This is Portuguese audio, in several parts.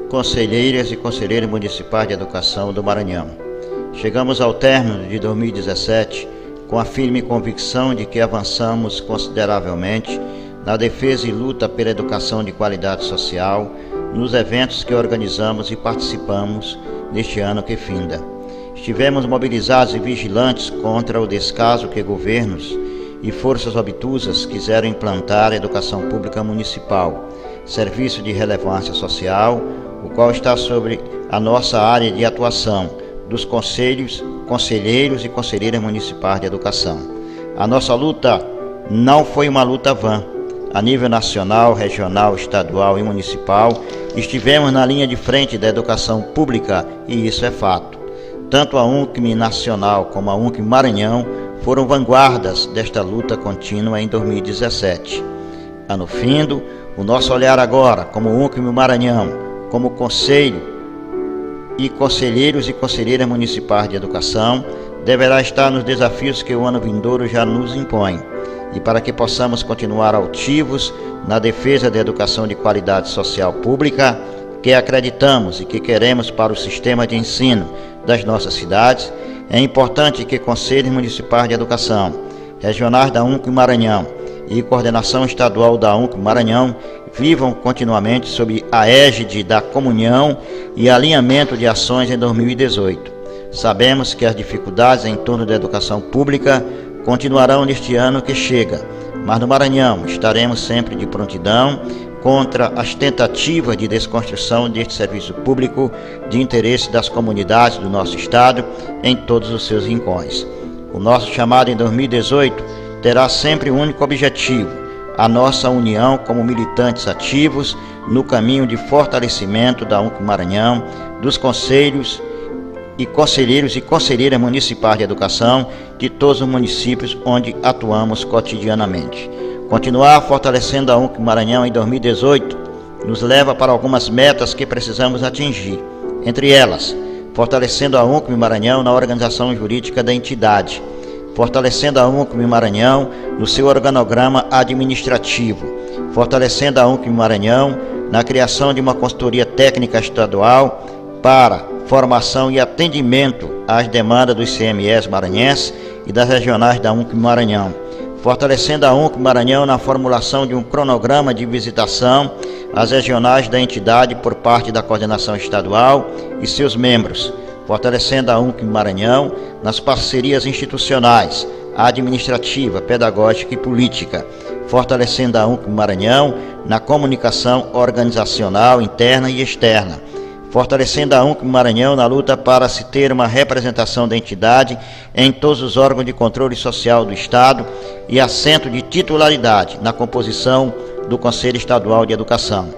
conselheiras e conselheiros municipais de educação do Maranhão. Chegamos ao término de 2017 com a firme convicção de que avançamos consideravelmente na defesa e luta pela educação de qualidade social nos eventos que organizamos e participamos neste ano que finda. Estivemos mobilizados e vigilantes contra o descaso que governos e forças obtusas quiseram implantar a educação pública municipal, serviço de relevância social, o qual está sobre a nossa área de atuação dos conselheiros e conselheiras municipais de educação. A nossa luta não foi uma luta vã. A nível nacional, regional, estadual e municipal, estivemos na linha de frente da educação pública e isso é fato. Tanto a UNCM Nacional como a UNCM Maranhão foram vanguardas desta luta contínua em 2017. Ano findo, o nosso olhar agora, como UNCM Maranhão, como Conselho e conselheiros e conselheiras municipais de educação, deverá estar nos desafios que o ano vindouro já nos impõe. E para que possamos continuar altivos na defesa da educação de qualidade social pública, que acreditamos e que queremos para o sistema de ensino das nossas cidades, é importante que conselhos municipais de educação, regionais da UNCM Maranhão e coordenação estadual da UNCM Maranhão vivam continuamente sob a égide da comunhão e alinhamento de ações em 2018. Sabemos que as dificuldades em torno da educação pública continuarão neste ano que chega, mas no Maranhão estaremos sempre de prontidão contra as tentativas de desconstrução deste serviço público de interesse das comunidades do nosso estado em todos os seus rincões. O nosso chamado em 2018 terá sempre um único objetivo: a nossa união como militantes ativos no caminho de fortalecimento da UNCM Maranhão, dos conselhos e conselheiras municipais de educação de todos os municípios onde atuamos cotidianamente. Continuar fortalecendo a UNCM Maranhão em 2018 nos leva para algumas metas que precisamos atingir. Entre elas, fortalecendo a UNCM Maranhão na organização jurídica da entidade, fortalecendo a UNCM Maranhão no seu organograma administrativo, fortalecendo a UNCM Maranhão na criação de uma consultoria técnica estadual para formação e atendimento às demandas dos CMEs maranhenses e das regionais da UNCM Maranhão, fortalecendo a UNCM Maranhão na formulação de um cronograma de visitação às regionais da entidade por parte da coordenação estadual e seus membros, fortalecendo a UNCM Maranhão nas parcerias institucionais, administrativa, pedagógica e política, fortalecendo a UNCM Maranhão na comunicação organizacional interna e externa, fortalecendo a UNCM Maranhão na luta para se ter uma representação da entidade em todos os órgãos de controle social do Estado e assento de titularidade na composição do Conselho Estadual de Educação,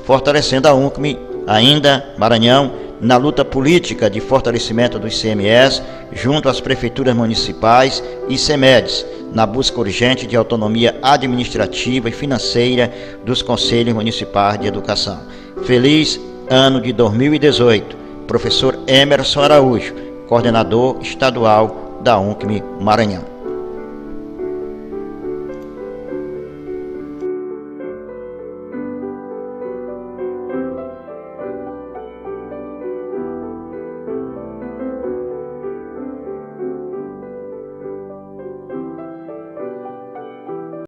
fortalecendo a UNCM ainda Maranhão na luta política de fortalecimento dos CMEs junto às prefeituras municipais e CEMEDs, na busca urgente de autonomia administrativa e financeira dos Conselhos Municipais de Educação. Feliz ano de 2018, professor Emerson Araújo, coordenador estadual da UNCM Maranhão.